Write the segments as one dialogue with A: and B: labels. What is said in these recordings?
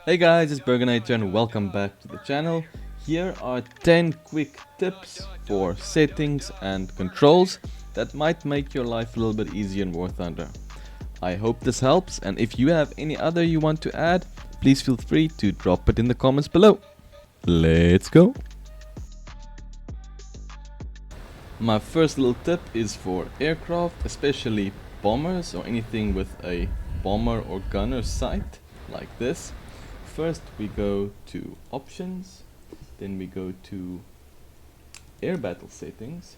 A: Hey guys, it's Burgernator and welcome back to the channel. Here are 10 quick tips for settings and controls that might make your life a little bit easier in War Thunder. I hope this helps, and if you have any other you want to add, please feel free to drop it in the comments below. Let's go! My first little tip is for aircraft, especially bombers or anything with a bomber or gunner sight like this. First we go to options, then we go to air battle settings,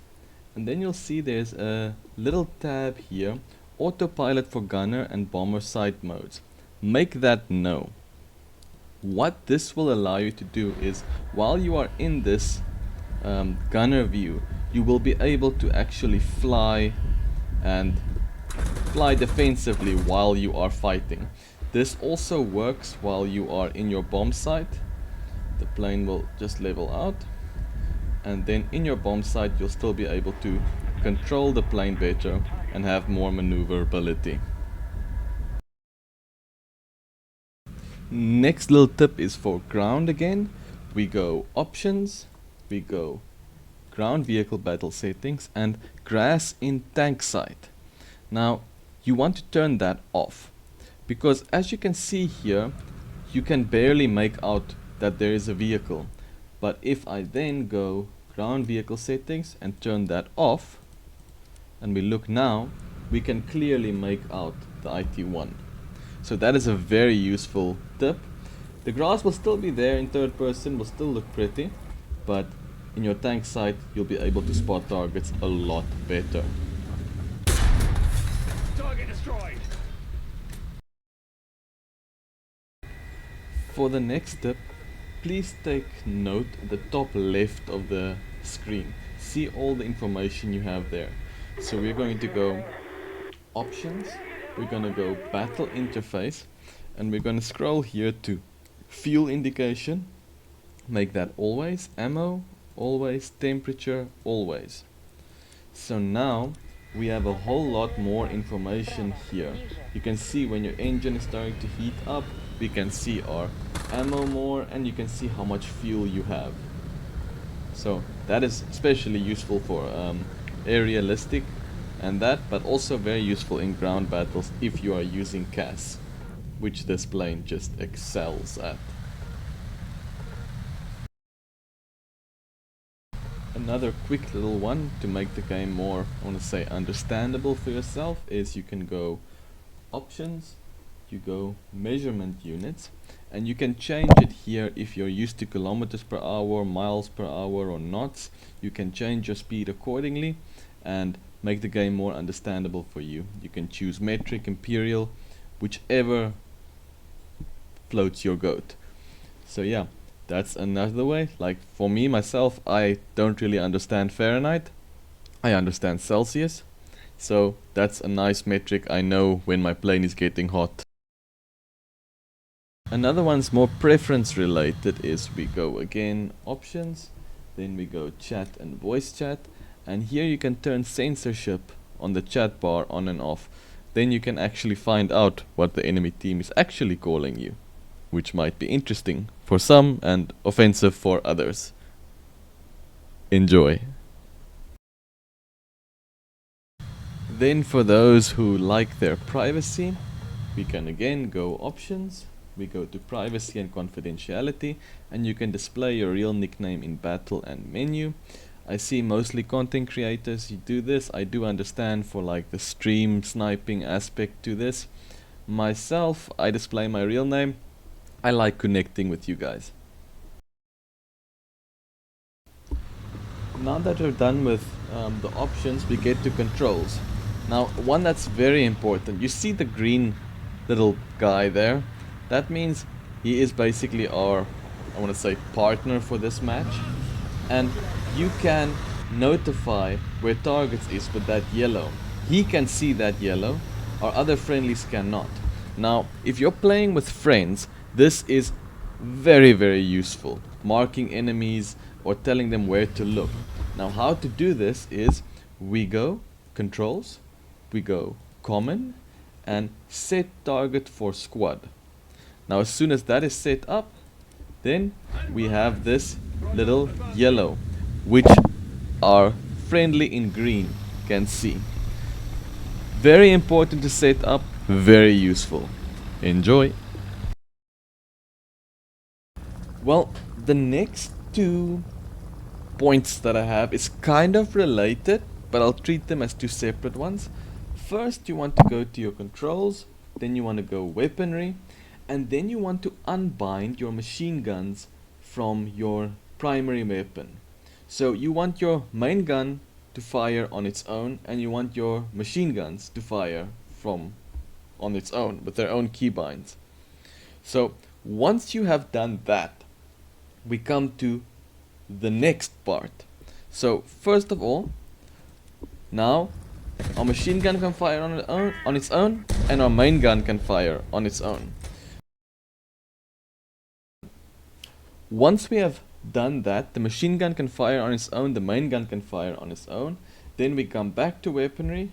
A: and then you'll see there's a little tab here, autopilot for gunner and bomber sight modes. Make that no. What this will allow you to do is, while you are in this gunner view, you will be able to actually fly and fly defensively while you are fighting. This also works while you are in your bomb site. The plane will just level out, and then in your bomb site you'll still be able to control the plane better and have more maneuverability. Next little tip is for ground again. We go options, we go ground vehicle battle settings and grass in tank sight. Now you want to turn that off, because as you can see here, you can barely make out that there is a vehicle. But if I then go ground vehicle settings and turn that off, and we look now, we can clearly make out the IT-1. So that is a very useful tip. The grass will still be there in third person, will still look pretty, but in your tank sight you'll be able to spot targets a lot better.
B: Target destroyed.
A: For the next tip, please take note at the top left of the screen. See all the information you have there. So we're going to go options, we're going to go battle interface, and we're going to scroll here to fuel indication. Make that always, ammo, always, temperature, always. So now we have a whole lot more information here. You can see when your engine is starting to heat up, we can see our ammo more, and you can see how much fuel you have. So that is especially useful for aerialistic and that, but also very useful in ground battles if you are using CAS, which this plane just excels at. Another quick little one to make the game more, I want to say, understandable for yourself is you can go options, you go measurement units, and you can change it here if you're used to kilometers per hour, miles per hour or knots. You can change your speed accordingly and make the game more understandable for you. You can choose metric, imperial, whichever floats your goat. So yeah, that's another way. Like for me myself, I don't really understand Fahrenheit, I understand Celsius, so that's a nice metric. I know when my plane is getting hot. Another one's more preference related is we go again options, then we go chat and voice chat, and here you can turn censorship on the chat bar on and off. Then you can actually find out what the enemy team is actually calling you, which might be interesting for some and offensive for others. Enjoy. Then for those who like their privacy, we can again go options, we go to privacy and confidentiality, and you can display your real nickname in battle and menu. I see mostly content creators you do this. I do understand for like the stream sniping aspect to this. Myself, I display my real name. I like connecting with you guys. Now that we're done with the options, we get to controls. Now, one that's very important, you see the green little guy there? That means he is basically our, I want to say, partner for this match. And you can notify where targets is with that yellow. He can see that yellow, our other friendlies cannot. Now, if you're playing with friends, this is very, very useful. Marking enemies or telling them where to look. Now, how to do this is we go controls, we go common, and set target for Sqaud. Now as soon as that is set up, then we have this little yellow, which our friendly in green can see. Very important to set up, very useful. Enjoy! Well, the next two points that I have is kind of related, but I'll treat them as two separate ones. First, you want to go to your controls, then you want to go weaponry, and then you want to unbind your machine guns from your primary weapon. So you want your main gun to fire on its own, and you want your machine guns to fire on its own with their own keybinds. So once you have done that, we come to the next part. So first of all, now our machine gun can fire on its own, and our main gun can fire on its own. Once we have done that, the machine gun can fire on its own, the main gun can fire on its own. Then we come back to weaponry,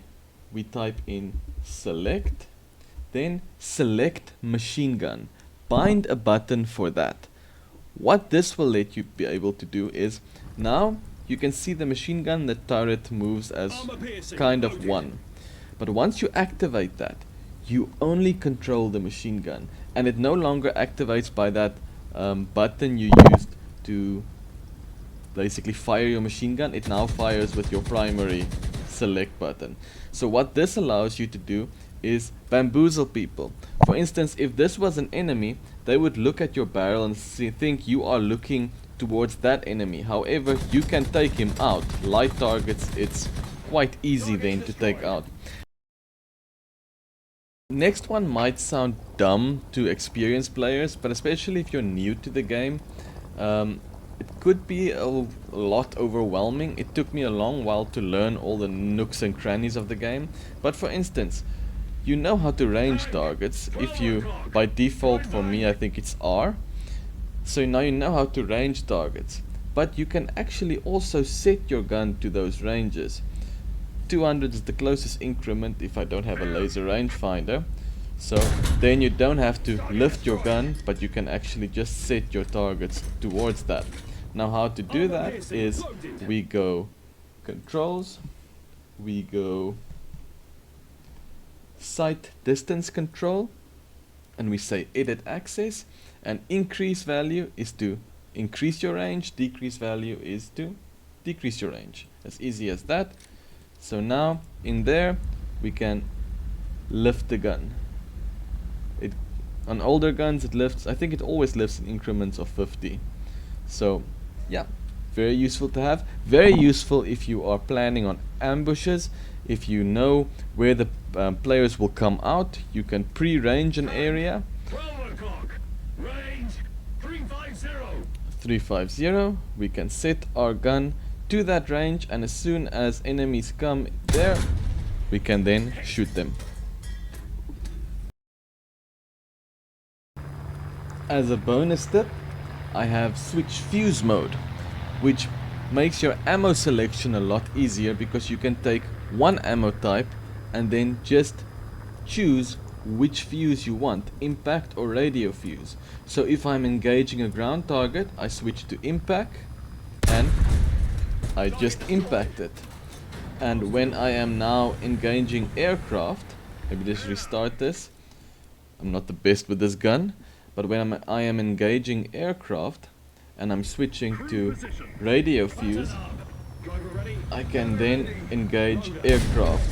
A: we type in select, then select machine gun, bind a button for that. What this will let you be able to do is, now you can see the machine gun, the turret moves as kind of one. But once you activate that, you only control the machine gun, and it no longer activates by that button you used to basically fire your machine gun. It now fires with your primary select button. So what this allows you to do is bamboozle people. For instance, if this was an enemy, they would look at your barrel and think you are looking towards that enemy. However, you can take him out. Light targets, it's quite easy then to take out. Next one might sound dumb to experienced players, but especially if you're new to the game, it could be a lot overwhelming. It took me a long while to learn all the nooks and crannies of the game. But for instance, you know how to range targets. If you, by default for me, I think it's R. So now you know how to range targets. But you can actually also set your gun to those ranges. 200 is the closest increment if I don't have a laser rangefinder. So then you don't have to lift your gun, but you can actually just set your targets towards that. Now how to do that is we go controls, we go sight distance control, and we say edit access, and increase value is to increase your range, decrease value is to decrease your range. As easy as that. So now in there we can lift the gun. On older guns it lifts, I think it always lifts in increments of 50. So yeah, very useful to have. Very useful if you are planning on ambushes. If you know where the players will come out, you can pre-range an area.
B: 12 o'clock, range 350.
A: 350, we can set our gun to that range, and as soon as enemies come there, we can then shoot them. As a bonus tip, I have switched fuse mode, which makes your ammo selection a lot easier, because you can take one ammo type and then just choose which fuse you want, impact or radio fuse. So if I'm engaging a ground target, I switch to impact and I just impact it. And when I am now engaging aircraft, maybe just restart this, I'm not the best with this gun, but when I am engaging aircraft and I'm switching to radio fuse, I can then engage aircraft.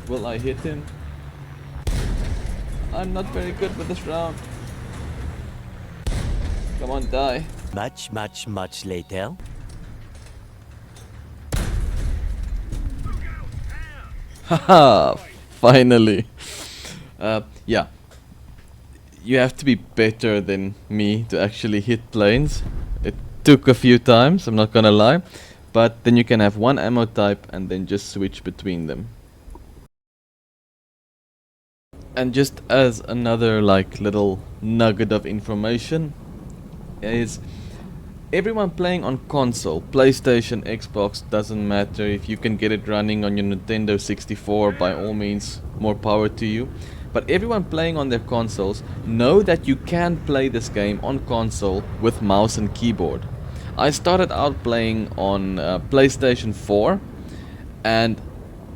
A: Will I hit him? I'm not very good with this round. Come on, die.
C: Much later.
A: Haha, finally. Yeah. You have to be better than me to actually hit planes. It took a few times, I'm not gonna lie. But then you can have one ammo type and then just switch between them. And just as another like little nugget of information is, everyone playing on console, PlayStation, Xbox, doesn't matter. If you can get it running on your Nintendo 64, by all means, more power to you. but everyone playing on their consoles know that you can play this game on console with mouse and keyboard. I started out playing on PlayStation 4, and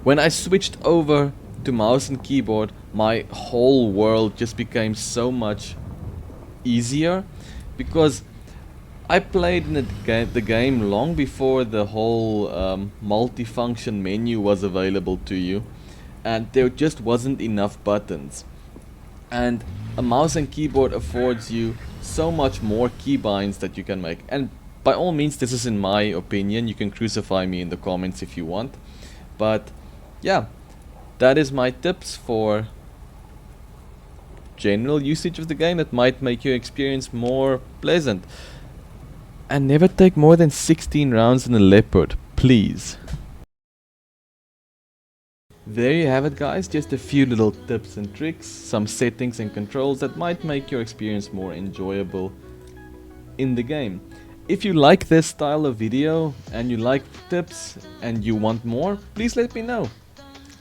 A: when I switched over to mouse and keyboard, my whole world just became so much easier, because I played in the game long before the whole multifunction menu was available to you, and there just wasn't enough buttons. And a mouse and keyboard affords you so much more keybinds that you can make. And by all means, this is in my opinion. You can crucify me in the comments if you want. But yeah, that is my tips for general usage of the game that might make your experience more pleasant. And never take more than 16 rounds in a Leopard, please. There you have it, guys, just a few little tips and tricks, some settings and controls that might make your experience more enjoyable in the game. If you like this style of video and you like tips and you want more, please let me know.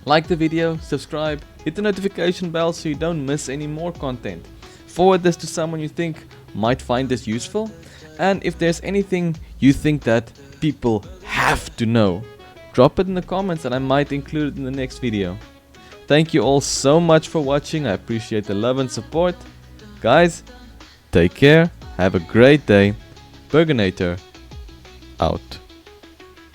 A: Like the video, subscribe, hit the notification bell so you don't miss any more content. Forward this to someone you think might find this useful, and if there's anything you think that people have to know, drop it in the comments and I might include it in the next video. Thank you all so much for watching. I appreciate the love and support. Guys, take care. Have a great day. Burgernator out.